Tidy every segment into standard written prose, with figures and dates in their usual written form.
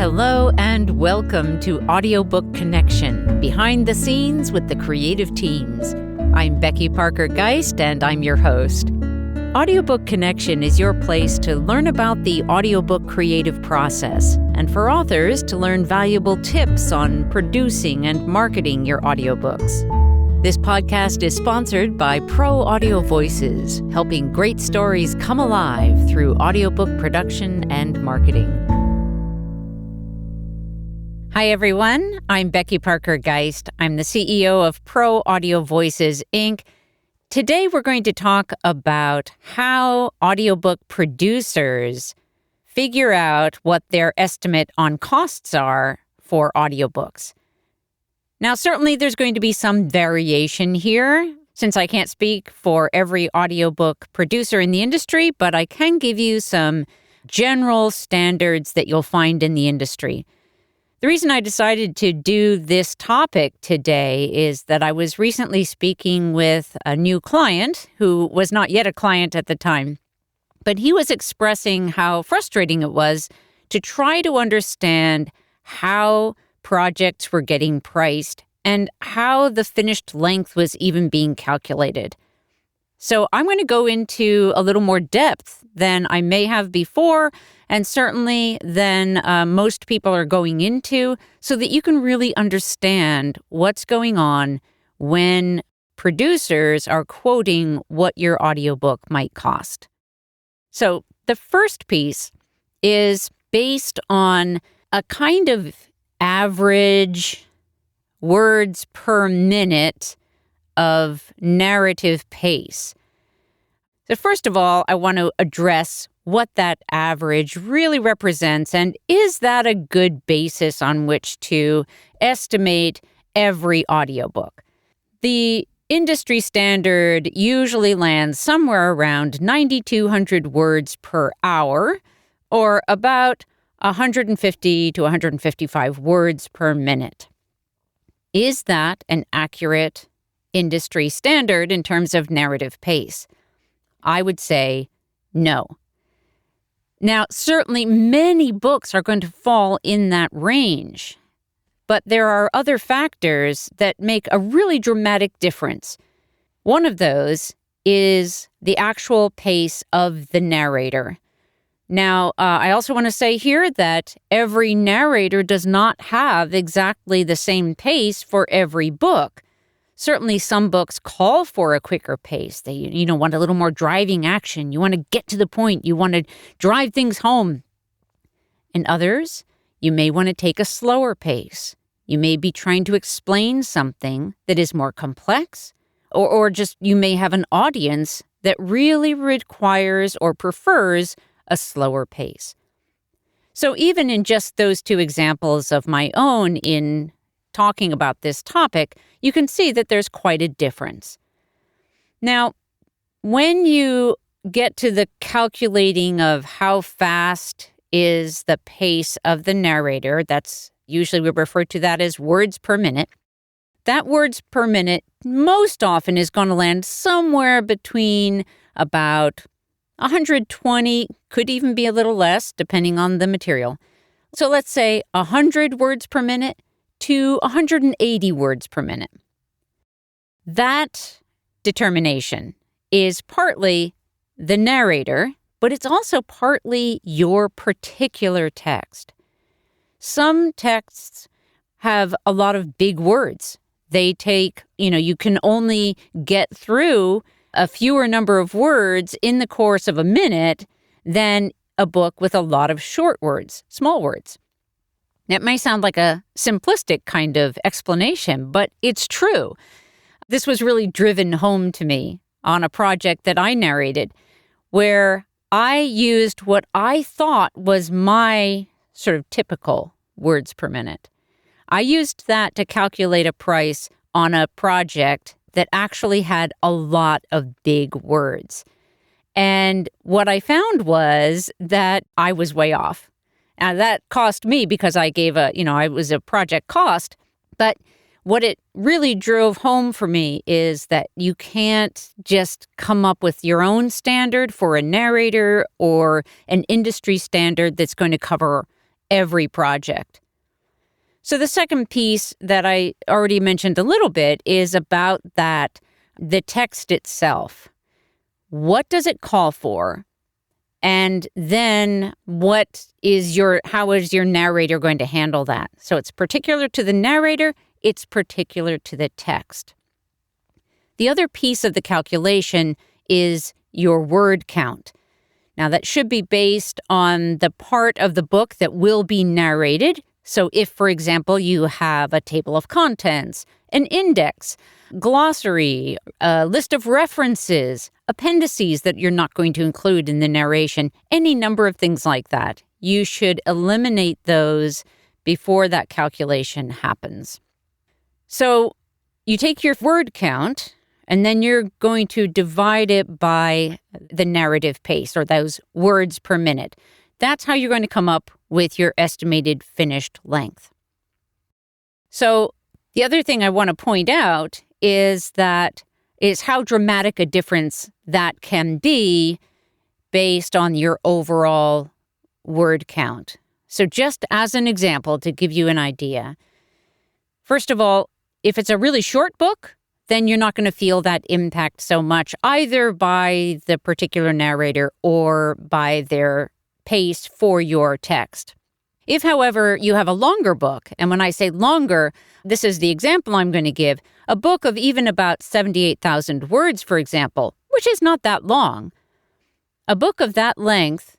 Hello and welcome to Audiobook Connection, behind the scenes with the creative teams. I'm Becky Parker Geist and I'm your host. Audiobook Connection is your place to learn about the audiobook creative process and for authors to learn valuable tips on producing and marketing your audiobooks. This podcast is sponsored by Pro Audio Voices, helping great stories come alive through audiobook production and marketing. Hi, everyone. I'm Becky Parker Geist. I'm the CEO of Pro Audio Voices, Inc. Today, we're going to talk about how audiobook producers figure out what their estimate on costs are for audiobooks. Now, certainly there's going to be some variation here, since I can't speak for every audiobook producer in the industry, but I can give you some general standards that you'll find in the industry. The reason I decided to do this topic today is that I was recently speaking with a new client who was not yet a client at the time, but he was expressing how frustrating it was to try to understand how projects were getting priced and how the finished length was even being calculated. So I'm going to go into a little more depth than I may have before, and certainly than most people are going into, so that you can really understand what's going on when producers are quoting what your audiobook might cost. So the first piece is based on a kind of average words per minute of narrative pace. So first of all, I want to address what that average really represents, and is that a good basis on which to estimate every audiobook? The industry standard usually lands somewhere around 9,200 words per hour, or about 150 to 155 words per minute. Is that an accurate industry standard in terms of narrative pace? I would say no. Now, certainly many books are going to fall in that range, but there are other factors that make a really dramatic difference. One of those is the actual pace of the narrator. Now, I also want to say here that every narrator does not have exactly the same pace for every book. Certainly some books call for a quicker pace. They, want a little more driving action. You want to get to the point. You want to drive things home. In others, you may want to take a slower pace. You may be trying to explain something that is more complex, or just you may have an audience that really requires or prefers a slower pace. So even in just those two examples of my own in talking about this topic, you can see that there's quite a difference. Now, when you get to the calculating of how fast is the pace of the narrator, that's usually we refer to that as words per minute. That words per minute most often is going to land somewhere between about 120, could even be a little less, depending on the material. So let's say 100 words per minute to 180 words per minute. That determination is partly the narrator, but it's also partly your particular text. Some texts have a lot of big words. They take, you can only get through a fewer number of words in the course of a minute than a book with a lot of short words, small words. It may sound like a simplistic kind of explanation, but it's true. This was really driven home to me on a project that I narrated, where I used what I thought was my sort of typical words per minute. I used that to calculate a price on a project that actually had a lot of big words. And what I found was that I was way off. Now, that cost me because I gave it was a project cost. But what it really drove home for me is that you can't just come up with your own standard for a narrator or an industry standard that's going to cover every project. So the second piece that I already mentioned a little bit is about the text itself. What does it call for? And then how is your narrator going to handle that? So it's particular to the narrator, it's particular to the text. The other piece of the calculation is your word count. Now, that should be based on the part of the book that will be narrated. So if, for example, you have a table of contents, an index, glossary, a list of references, appendices that you're not going to include in the narration, any number of things like that, you should eliminate those before that calculation happens. So you take your word count, and then you're going to divide it by the narrative pace, or those words per minute. That's how you're going to come up with your estimated finished length. So the other thing I want to point out is how dramatic a difference that can be based on your overall word count. So just as an example, to give you an idea, first of all, if it's a really short book, then you're not going to feel that impact so much, either by the particular narrator or by their pace for your text. If, however, you have a longer book, and when I say longer, this is the example I'm going to give, a book of even about 78,000 words, for example, which is not that long, a book of that length,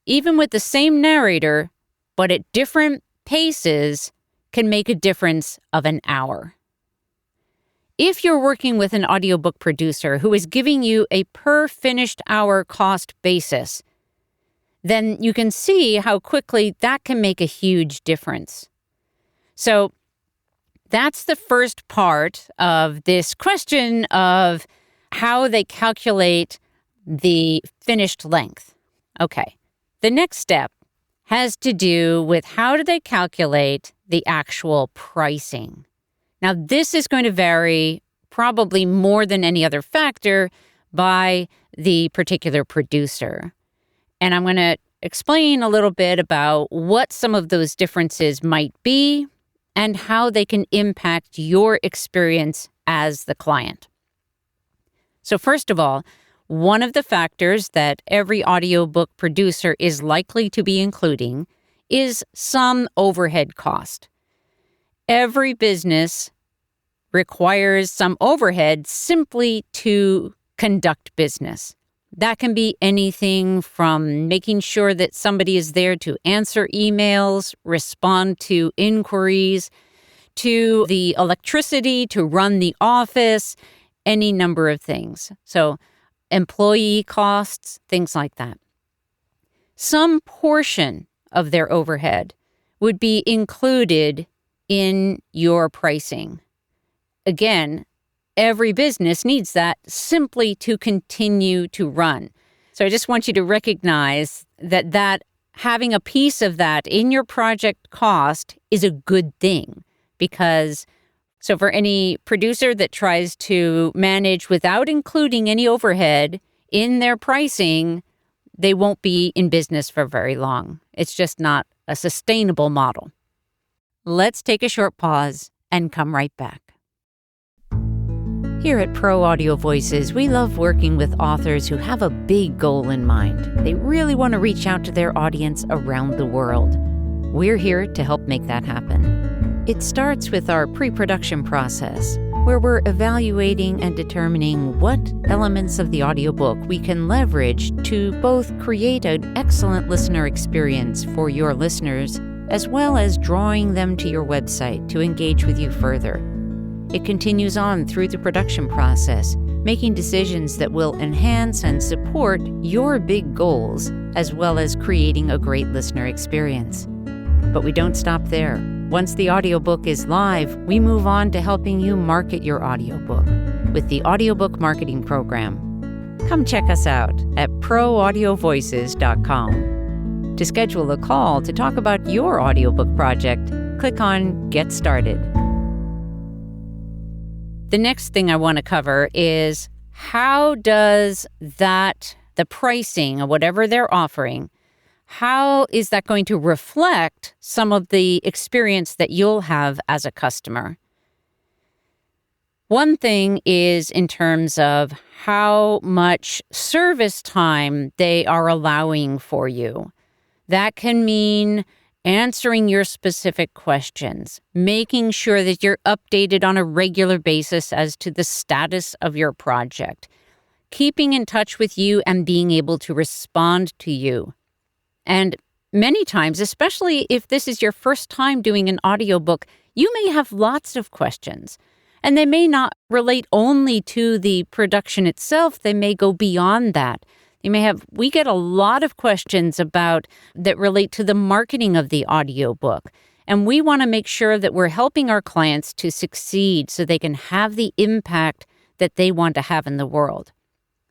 even with the same narrator, but at different paces, can make a difference of an hour. If you're working with an audiobook producer who is giving you a per finished hour cost basis, then you can see how quickly that can make a huge difference. So that's the first part of this question of how they calculate the finished length. Okay, the next step has to do with how do they calculate the actual pricing. Now, this is going to vary probably more than any other factor by the particular producer. And I'm going to explain a little bit about what some of those differences might be and how they can impact your experience as the client. So first of all, one of the factors that every audiobook producer is likely to be including is some overhead cost. Every business requires some overhead simply to conduct business. That can be anything from making sure that somebody is there to answer emails, respond to inquiries, to the electricity to run the office, any number of things. So employee costs, things like that. Some portion of their overhead would be included in your pricing. Again, every business needs that simply to continue to run. So I just want you to recognize that having a piece of that in your project cost is a good thing, because so for any producer that tries to manage without including any overhead in their pricing, they won't be in business for very long. It's just not a sustainable model. Let's take a short pause and come right back. Here at Pro Audio Voices, we love working with authors who have a big goal in mind. They really want to reach out to their audience around the world. We're here to help make that happen. It starts with our pre-production process, where we're evaluating and determining what elements of the audiobook we can leverage to both create an excellent listener experience for your listeners, as well as drawing them to your website to engage with you further. It continues on through the production process, making decisions that will enhance and support your big goals, as well as creating a great listener experience. But we don't stop there. Once the audiobook is live, we move on to helping you market your audiobook with the Audiobook Marketing Program. Come check us out at proaudiovoices.com. To schedule a call to talk about your audiobook project, click on Get Started. The next thing I want to cover is how does the pricing, or whatever they're offering, how is that going to reflect some of the experience that you'll have as a customer? One thing is in terms of how much service time they are allowing for you. That can mean answering your specific questions, making sure that you're updated on a regular basis as to the status of your project, keeping in touch with you and being able to respond to you. And many times, especially if this is your first time doing an audiobook, you may have lots of questions. And they may not relate only to the production itself. They may go beyond that. We get a lot of questions that relate to the marketing of the audiobook. And we want to make sure that we're helping our clients to succeed so they can have the impact that they want to have in the world.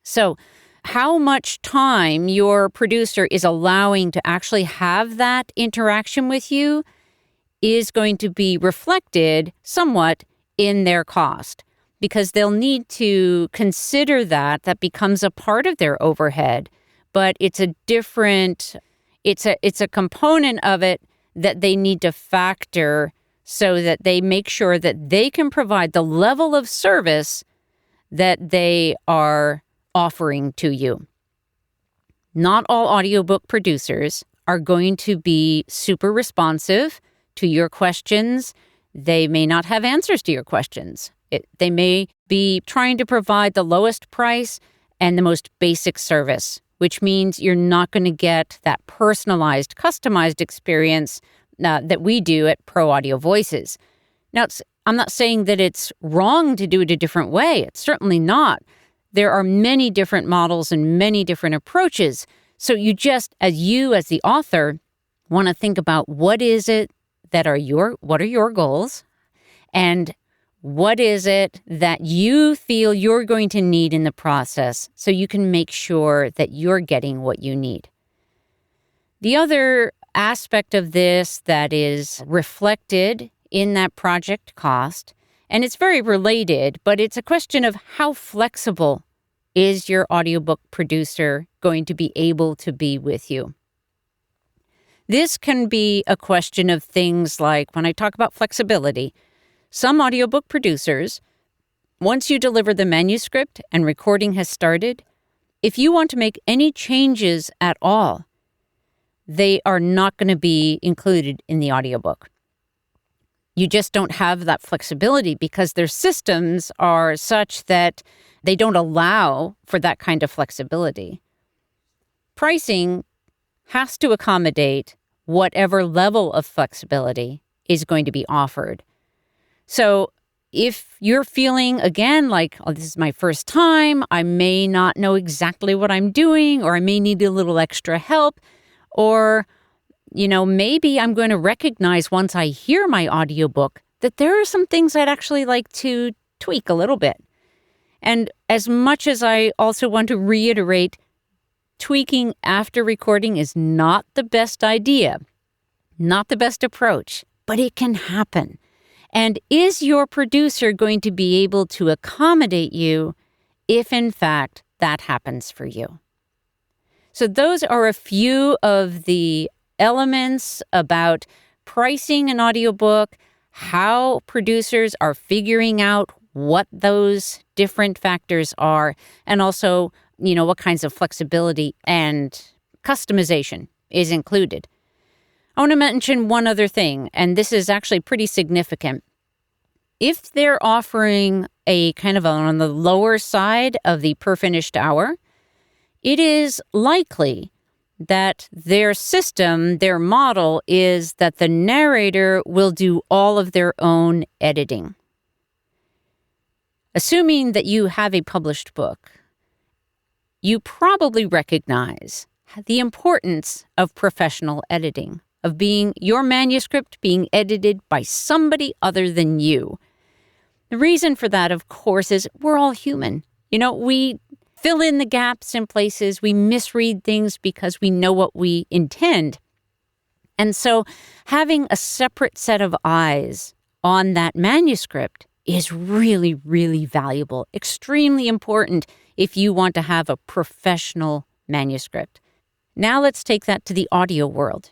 So how much time your producer is allowing to actually have that interaction with you is going to be reflected somewhat in their cost, because they'll need to consider that becomes a part of their overhead, but it's a component of it that they need to factor so that they make sure that they can provide the level of service that they are offering to you. Not all audiobook producers are going to be super responsive to your questions. They may not have answers to your questions. They may be trying to provide the lowest price and the most basic service, which means you're not going to get that personalized, customized experience that we do at Pro Audio Voices. Now, I'm not saying that it's wrong to do it a different way. It's certainly not. There are many different models and many different approaches. So you just, as the author, want to think about what are your goals, and what is it that you feel you're going to need in the process so you can make sure that you're getting what you need. The other aspect of this that is reflected in that project cost, and it's very related, but it's a question of how flexible is your audiobook producer going to be able to be with you. This can be a question of things like, when I talk about flexibility, some audiobook producers, once you deliver the manuscript and recording has started, if you want to make any changes at all, they are not going to be included in the audiobook. You just don't have that flexibility because their systems are such that they don't allow for that kind of flexibility. Pricing has to accommodate whatever level of flexibility is going to be offered. So if you're feeling, again, like, oh, this is my first time, I may not know exactly what I'm doing, or I may need a little extra help, or, maybe I'm going to recognize once I hear my audiobook that there are some things I'd actually like to tweak a little bit. And as much as I also want to reiterate, tweaking after recording is not the best idea, not the best approach, but it can happen. And is your producer going to be able to accommodate you if, in fact, that happens for you? So those are a few of the elements about pricing an audiobook, how producers are figuring out what those different factors are, and also what kinds of flexibility and customization is included. I want to mention one other thing, and this is actually pretty significant. If they're offering a kind of on the lower side of the per finished hour, it is likely that their system, their model is that the narrator will do all of their own editing. Assuming that you have a published book, you probably recognize the importance of professional editing, of your manuscript being edited by somebody other than you. The reason for that, of course, is we're all human. We fill in the gaps in places, we misread things because we know what we intend. And so having a separate set of eyes on that manuscript is really, really valuable, extremely important if you want to have a professional manuscript. Now let's take that to the audio world.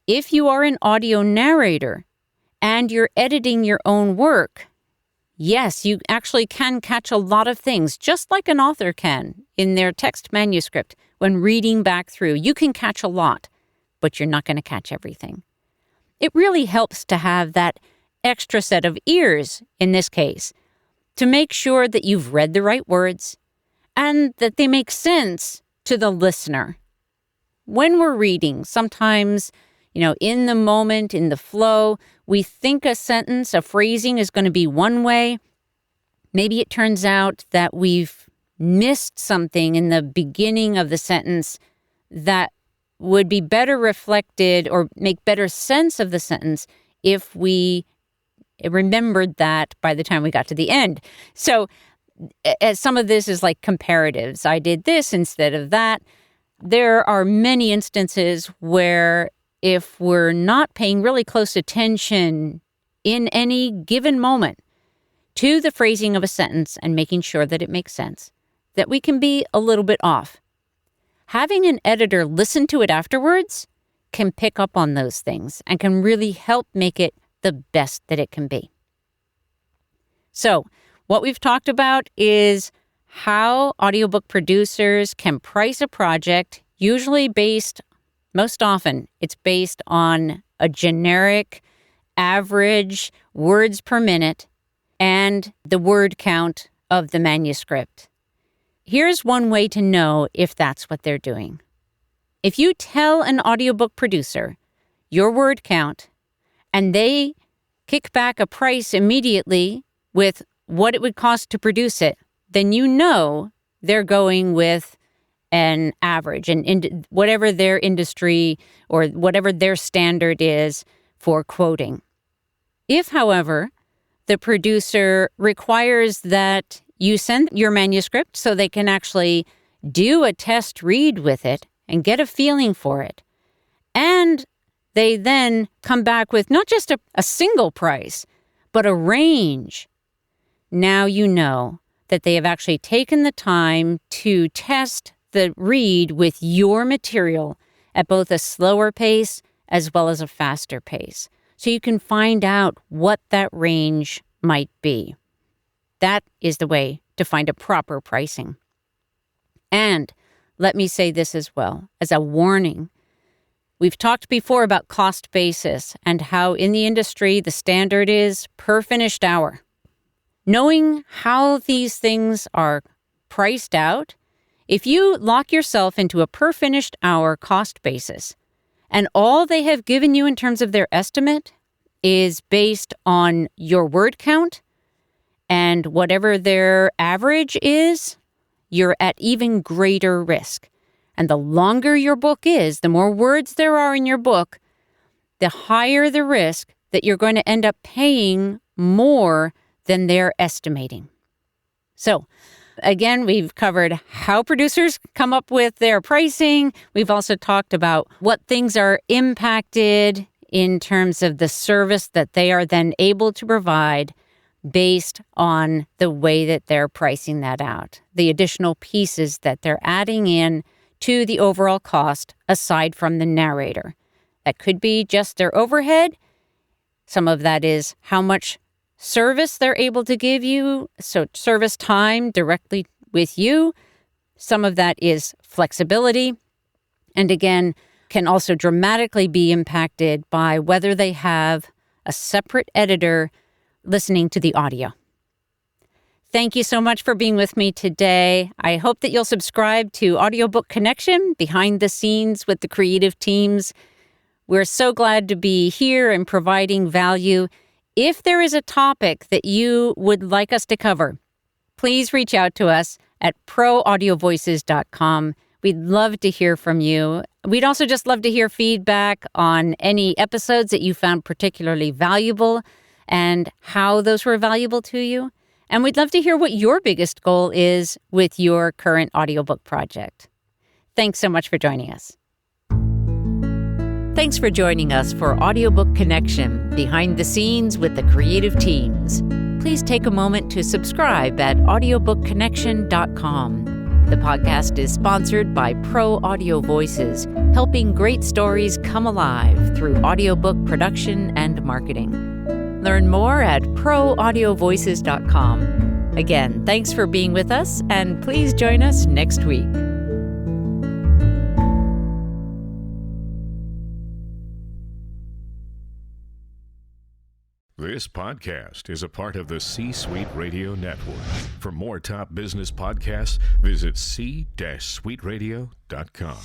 If you are an audio narrator and you're editing your own work, yes, you actually can catch a lot of things, just like an author can in their text manuscript. When reading back through, you can catch a lot, but you're not going to catch everything. It really helps to have that extra set of ears, in this case, to make sure that you've read the right words and that they make sense to the listener. When we're reading, sometimes, in the moment, in the flow, we think a sentence, a phrasing is going to be one way. Maybe it turns out that we've missed something in the beginning of the sentence that would be better reflected or make better sense of the sentence if we remembered that by the time we got to the end. So some of this is like comparatives. I did this instead of that. There are many instances where if we're not paying really close attention in any given moment to the phrasing of a sentence and making sure that it makes sense, that we can be a little bit off. Having an editor listen to it afterwards can pick up on those things and can really help make it the best that it can be. So, what we've talked about is how audiobook producers can price a project, most often, it's based on a generic average words per minute and the word count of the manuscript. Here's one way to know if that's what they're doing. If you tell an audiobook producer your word count and they kick back a price immediately with what it would cost to produce it, then you know they're going with an average, and whatever their industry or whatever their standard is for quoting. If, however, the producer requires that you send your manuscript so they can actually do a test read with it and get a feeling for it, and they then come back with not just a single price, but a range, now you know that they have actually taken the time to test the read with your material at both a slower pace as well as a faster pace. So you can find out what that range might be. That is the way to find a proper pricing. And let me say this as well, as a warning. We've talked before about cost basis and how in the industry the standard is per finished hour. Knowing how these things are priced out, if you lock yourself into a per finished hour cost basis, and all they have given you in terms of their estimate is based on your word count, and whatever their average is, you're at even greater risk. And the longer your book is, the more words there are in your book, the higher the risk that you're going to end up paying more than they're estimating. So, again, we've covered how producers come up with their pricing. We've also talked about what things are impacted in terms of the service that they are then able to provide based on the way that they're pricing that out, the additional pieces that they're adding in to the overall cost aside from the narrator. That could be just their overhead. Some of that is how much service they're able to give you, so service time directly with you. Some of that is flexibility, and again, can also dramatically be impacted by whether they have a separate editor listening to the audio. Thank you so much for being with me today. I hope that you'll subscribe to Audiobook Connection, behind the scenes with the creative teams. We're so glad to be here and providing value. If there is a topic that you would like us to cover, please reach out to us at proaudiovoices.com. We'd love to hear from you. We'd also just love to hear feedback on any episodes that you found particularly valuable and how those were valuable to you. And we'd love to hear what your biggest goal is with your current audiobook project. Thanks so much for joining us. Thanks for joining us for Audiobook Connection, behind the scenes with the creative teams. Please take a moment to subscribe at audiobookconnection.com. The podcast is sponsored by Pro Audio Voices, helping great stories come alive through audiobook production and marketing. Learn more at proaudiovoices.com. Again, thanks for being with us, and please join us next week. This podcast is a part of the C-Suite Radio Network. For more top business podcasts, visit c-suiteradio.com.